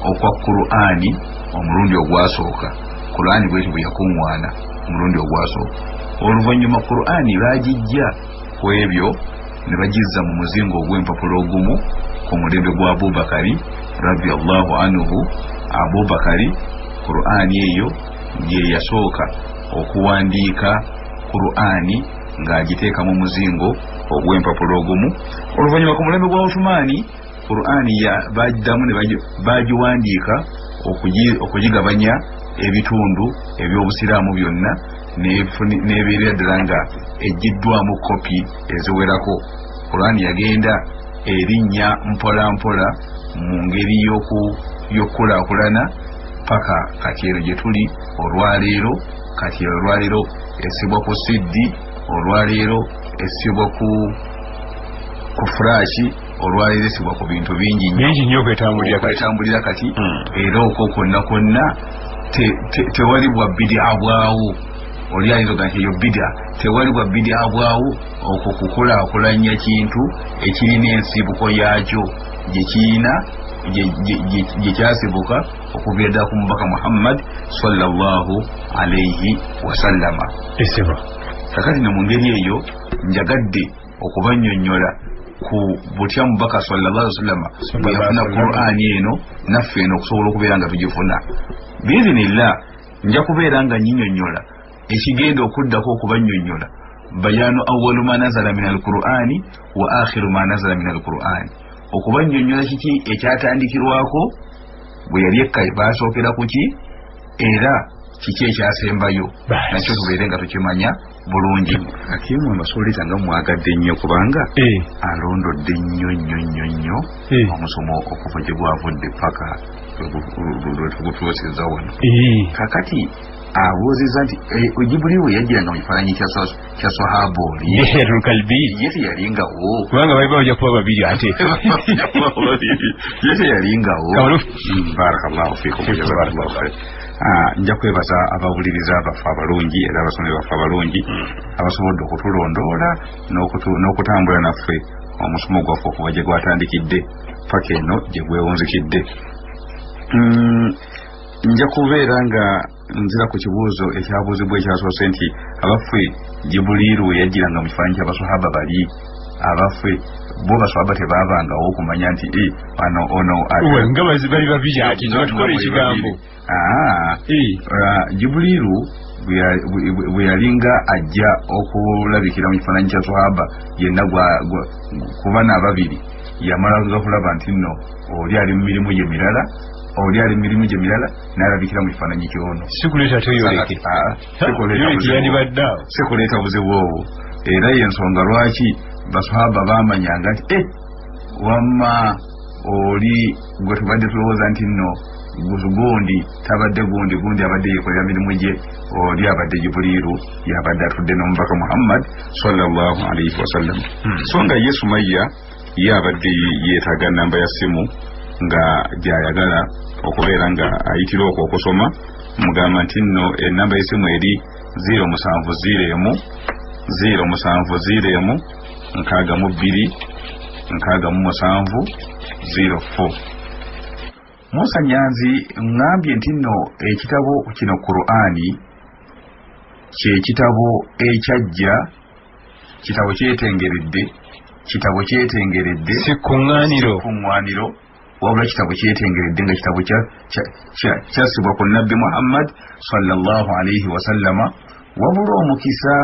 okwa Qur'ani omulundi ogwasooka. Qur'ani bwetyo bwe yakuŋŋwana omulundi ogwasooka. Oluvannyuma Qur'ani baagijja ku ebyo ne bagizza mu muzingo ogw'empapulo ogumu ku mulembe gwa Abubakari radiyallahu anhu. Abubakari Qur'ani eyo gye yasooka okuwandiika Qur'ani ng'agiteeka mu muzingo ogw'empapulo ogumu. Oluvannyuma ku mulembe gwa Uthmani Qur'ani baddamu ne bagiwandiika okugigabanya ebitundu eby'obusiraamu byonna n'ebeerera ddala nga ejjiddwamu kopi eziwerako. Qur'ani yagenda erinnya mpola mpola mu ngeri y'okukulaakulana paka kati ero gye tuli olwaleero. Kati olwaleero esibwa ku siddi, olwaleero esibwa ku fulashi, olwaleero esibwa ku bintu bingi nnyo okwetambulira kati. Era okwo konna tewali bwa bidia bwawo. Oli ayinza nti eyo bidia, tewali bwa bidia bwawo okwo kukulaakulanya kintu ekirina ensibuko yaakyo gye kyasibuka okubeera ku mubaka Muhammad sallallahu alaihi wasallama. Kakati ne mu ngeri eyo njagadde okubannyonnyola ku butya mubaka sallallahu alaihi wasallama bwe yafuna Qur'ani eno naffe eno okusobola okubeera nga tugifuna. Biizinillah nja kubeera nga nnyinnyonnyola ekigenda okuddako okubannyonnyola bayanu awwalu ma nazala min al-Qur'ani wa akhiru ma nazala min al-Qur'ani. Okubannyonnyola kiki ekyatandikirwako bwe yali ekkayi basookera ku ki, era kiki ekyasembayo nakyo tubeere nga tukimanya bulungi. Akimu amasuulita nga mwagadde nnyo kubanga alondodde nnyo omusomo okuva gye gwavudde paka lwetugutuusizza wano. Kakati abuuzizza nti Jibuliilu yajjiranga mu kifaananyi kya sahaba oli ye teyalingawo kubanga bali bajja kuba babiri ate ye teyalingawo. Barakallahu fiikum jazakallahu khayr. Nja kwebaza abawuliriza baffe abalungi era abasomyi baffe abalungi abasobodde okutulondoola n'okutambula naffe omusomo gwaffe okuva gye gwatandikidde paka eno gye gwewunzikidde. Nja kubeera nga nzira ku kibuuzo ekyabuuzibwa ekyasoose nti abaffe Jibuliilu yajjiranga mu kifaananyi ky'abasahaba bali abaffe bo basahaba tebaabangawo okumanya nti ono nga bali babiri ati tukola ekigambo. Jibuliilu bwe yalinga ajja okulabikira mu kifaananyi kya sahaba yenna kuba n'ababiri yamala kulaba nti nno oli ali mu mirimu gye mirala n'alabikira mu kifaananyi kyono sikuleeta toyoleke sikuleeta buzibu obwo era yensonga lwaki basahaba bamanyanga nti wamma oli gwe tubadde tulowooza nti nno gundi tabadde gundi abadde yekolera mirimu gye oli abadde Jibuliiru yabadde atudde n'omubaka Muhammad sallallahu alaihi wasallam. So nga ye Sumayya ye abadde yeetaaga namba ya simu nga gyayagala okubeera nga ayitira okwo okusoma, mugamba nti nno enamba y'essimu eri 070626704. Musa Nyanzi ngambye nti nno ekitabo kino Qur'ani kyekitabo ekyajja, kitabo kyetengeredde sikuŋŋaaniro wabula kitabo kyetengeredde nga kitabo kyasibwa ku Nabbi Muhammad sallallahu alaihi wasallama, wabula omukisa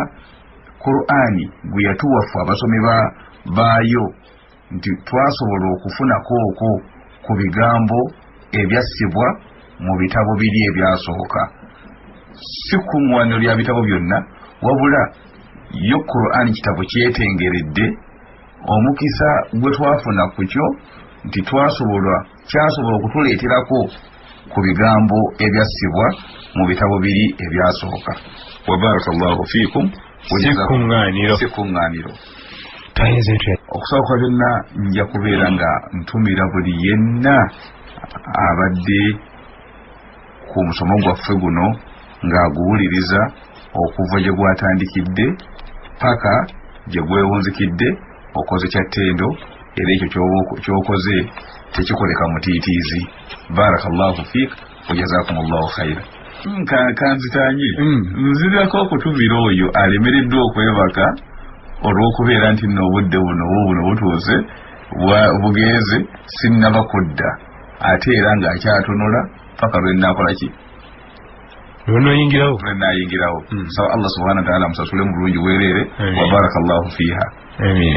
Qur'ani gwe yatuwaffe abasomi baayo nti twasobola okufunako okwo ku bigambo ebyassibwa mu bitabo biri ebyasooka, si kuŋŋaaniro lya bitabo byonna wabula yo Qur'ani kitabo kyetengeredde. Omukisa gwe twafuna ku kyo nti kyasobola okutuleeterako ku bigambo ebyassibwa mu bitabo biri ebyasooka. Wa barakallahu fiikum. Sikuŋŋaaniro okusooka byonna nja kubeera nga ntumira buli yenna abadde ku musomo gwaffe guno ng'aguwuliriza okuva gye gwatandikidde paka gye gwewunzikidde okoze kya ttendo, era ekyo ky'okoze tekikoleka mutiitiizi. Barakallahu fiik wa jazakumullahu khaira. Kanzitanye nzirako okutubira oyo alemereddwa okwebaka olw'okubeera nti nno obudde buno butuuse bugenze sinnaba kudda, ate era ng'akyatonola paka lwennakola ki lwenayingirawo. Sawa Allah subhanahu wa ta'ala musasule mu bulungi bwereere. Wa barakallahu fiiha. Amin.